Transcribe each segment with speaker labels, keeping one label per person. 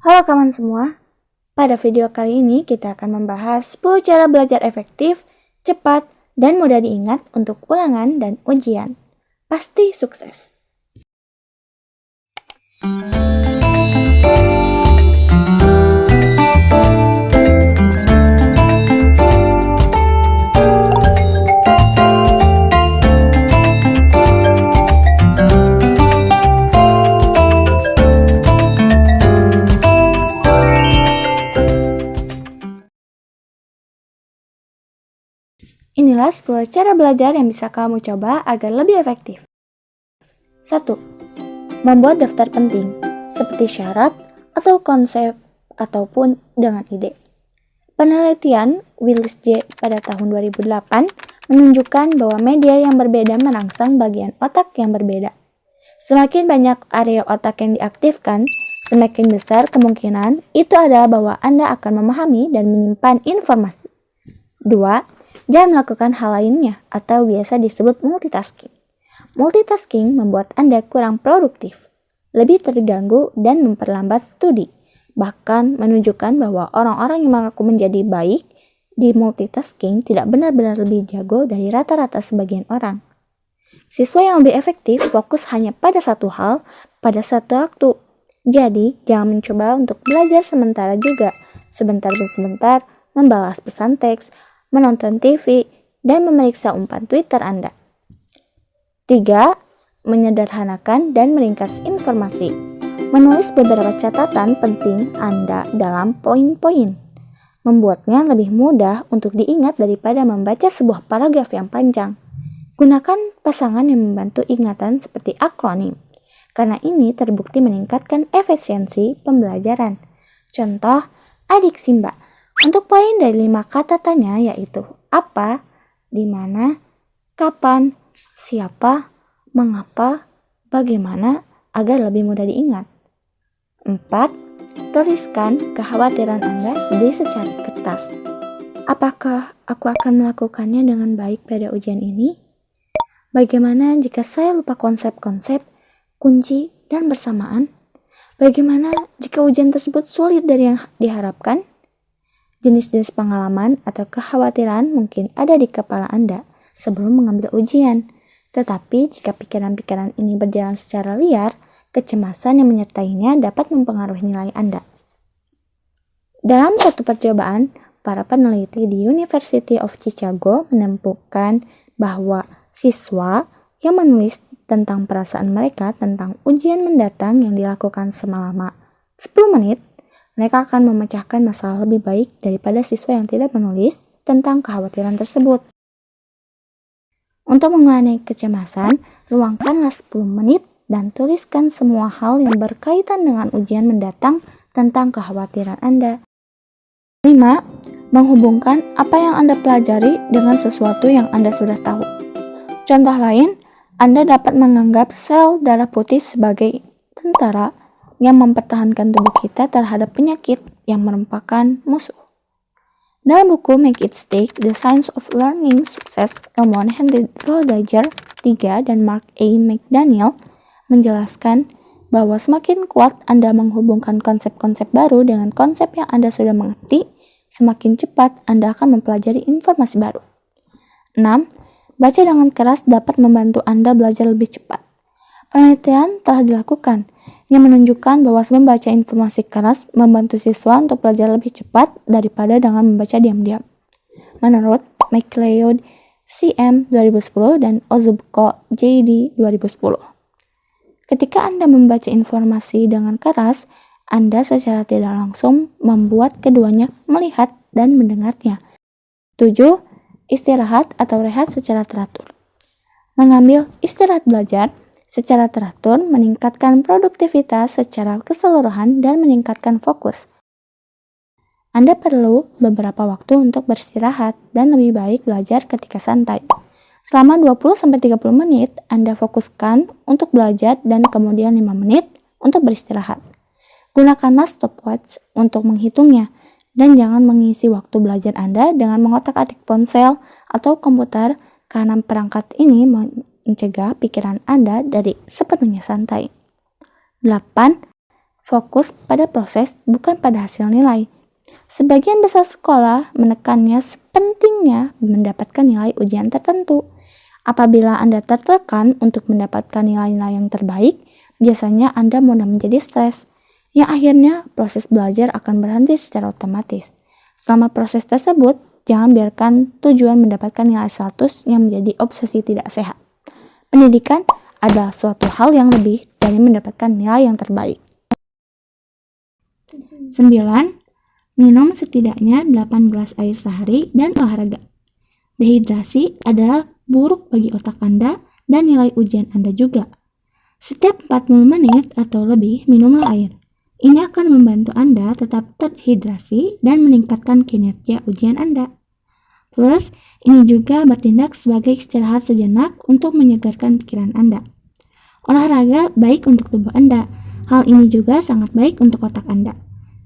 Speaker 1: Halo kawan semua, pada video kali ini kita akan membahas 10 cara belajar efektif, cepat, dan mudah diingat untuk ulangan dan ujian. Pasti sukses! Inilah 10 cara belajar yang bisa kamu coba agar lebih efektif. 1. Membuat daftar penting, seperti syarat atau konsep ataupun dengan ide. Penelitian Willis J. pada tahun 2008 menunjukkan bahwa media yang berbeda merangsang bagian otak yang berbeda. Semakin banyak area otak yang diaktifkan, semakin besar kemungkinan itu adalah bahwa Anda akan memahami dan menyimpan informasi. 2. Jangan melakukan hal lainnya atau biasa disebut multitasking. Multitasking membuat Anda kurang produktif, lebih terganggu dan memperlambat studi. Bahkan menunjukkan bahwa orang-orang yang mengaku menjadi baik di multitasking tidak benar-benar lebih jago dari rata-rata sebagian orang. Siswa yang lebih efektif fokus hanya pada satu hal pada satu waktu. Jadi, jangan mencoba untuk belajar sementara juga, sebentar-sebentar membalas pesan teks, menonton TV, dan memeriksa umpan Twitter Anda. 3. Menyederhanakan dan meringkas informasi. Menulis beberapa catatan penting Anda dalam poin-poin. Membuatnya lebih mudah untuk diingat daripada membaca sebuah paragraf yang panjang. Gunakan pasangan yang membantu ingatan seperti akronim, karena ini terbukti meningkatkan efisiensi pembelajaran. Contoh, adik Simba. Untuk poin dari 5 kata tanya yaitu apa, di mana, kapan, siapa, mengapa, bagaimana agar lebih mudah diingat. 4. Tuliskan kekhawatiran Anda di secari kertas. Apakah aku akan melakukannya dengan baik pada ujian ini? Bagaimana jika saya lupa konsep-konsep, kunci, dan bersamaan? Bagaimana jika ujian tersebut sulit dari yang diharapkan? Jenis-jenis pengalaman atau kekhawatiran mungkin ada di kepala Anda sebelum mengambil ujian. Tetapi jika pikiran-pikiran ini berjalan secara liar, kecemasan yang menyertainya dapat mempengaruhi nilai Anda. Dalam satu percobaan, para peneliti di University of Chicago menemukan bahwa siswa yang menulis tentang perasaan mereka tentang ujian mendatang yang dilakukan selama 10 menit, mereka akan memecahkan masalah lebih baik daripada siswa yang tidak menulis tentang kekhawatiran tersebut. Untuk mengurangi kecemasan, luangkanlah 10 menit dan tuliskan semua hal yang berkaitan dengan ujian mendatang tentang kekhawatiran Anda. 5. Menghubungkan apa yang Anda pelajari dengan sesuatu yang Anda sudah tahu. Contoh lain, Anda dapat menganggap sel darah putih sebagai tentara yang mempertahankan tubuh kita terhadap penyakit yang merupakan musuh. Dalam buku Make It Stick, The Science of Learning Success, ilmuwan Henry Roediger III dan Mark A. McDaniel menjelaskan bahwa semakin kuat Anda menghubungkan konsep-konsep baru dengan konsep yang Anda sudah mengerti, semakin cepat Anda akan mempelajari informasi baru. 6. Baca dengan keras dapat membantu Anda belajar lebih cepat. Penelitian telah dilakukan yang menunjukkan bahwa membaca informasi keras membantu siswa untuk belajar lebih cepat daripada dengan membaca diam-diam. Menurut McLeod CM 2010 dan Ozubko JD 2010. Ketika Anda membaca informasi dengan keras, Anda secara tidak langsung membuat keduanya melihat dan mendengarnya. 7. Istirahat atau rehat secara teratur. Mengambil istirahat belajar secara teratur meningkatkan produktivitas secara keseluruhan dan meningkatkan fokus. Anda perlu beberapa waktu untuk beristirahat dan lebih baik belajar ketika santai. Selama 20-30 menit, Anda fokuskan untuk belajar dan kemudian 5 menit untuk beristirahat. Gunakanlah stopwatch untuk menghitungnya dan jangan mengisi waktu belajar Anda dengan mengotak-atik ponsel atau komputer karena perangkat ini mencegah pikiran Anda dari sepenuhnya santai. 8. fokus pada proses bukan pada hasil nilai. Sebagian besar sekolah menekannya sepentingnya mendapatkan nilai ujian tertentu. Apabila Anda tertekan untuk mendapatkan nilai-nilai yang terbaik, biasanya Anda mudah menjadi stres, yang akhirnya proses belajar akan berhenti secara otomatis. Selama proses tersebut, jangan biarkan tujuan mendapatkan nilai 100 yang menjadi obsesi tidak sehat. Pendidikan adalah suatu hal yang lebih dari mendapatkan nilai yang terbaik. 9. Minum setidaknya 8 gelas air sehari dan olahraga. Dehidrasi adalah buruk bagi otak Anda dan nilai ujian Anda juga. Setiap 40 menit atau lebih minumlah air. Ini akan membantu Anda tetap terhidrasi dan meningkatkan kinerja ujian Anda. Plus, ini juga bertindak sebagai istirahat sejenak untuk menyegarkan pikiran Anda. Olahraga baik untuk tubuh Anda. Hal ini juga sangat baik untuk otak Anda.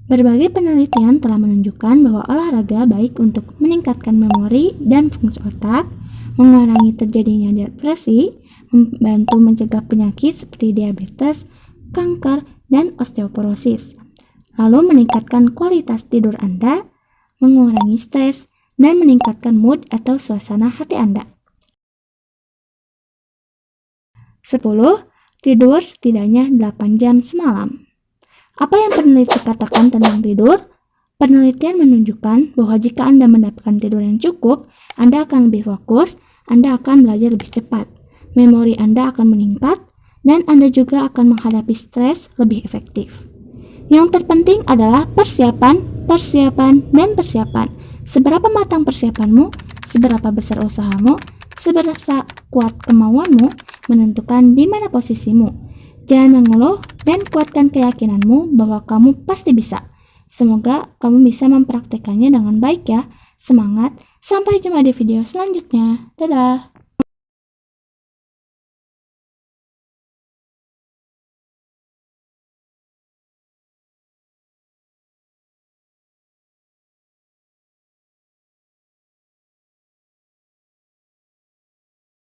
Speaker 1: Berbagai penelitian telah menunjukkan bahwa olahraga baik untuk meningkatkan memori dan fungsi otak, mengurangi terjadinya depresi, membantu mencegah penyakit seperti diabetes, kanker, dan osteoporosis. Lalu meningkatkan kualitas tidur Anda, mengurangi stres, dan meningkatkan mood atau suasana hati Anda. 10. Tidur setidaknya 8 jam semalam. Apa yang peneliti katakan tentang tidur? Penelitian menunjukkan bahwa jika Anda mendapatkan tidur yang cukup, Anda akan lebih fokus, Anda akan belajar lebih cepat, memori Anda akan meningkat, dan Anda juga akan menghadapi stres lebih efektif. Yang terpenting adalah persiapan, dan persiapan. Seberapa matang persiapanmu, seberapa besar usahamu, seberapa kuat kemauanmu, menentukan di mana posisimu. Jangan mengeluh dan kuatkan keyakinanmu bahwa kamu pasti bisa. Semoga kamu bisa mempraktekannya dengan baik ya. Semangat, sampai jumpa di video selanjutnya. Dadah!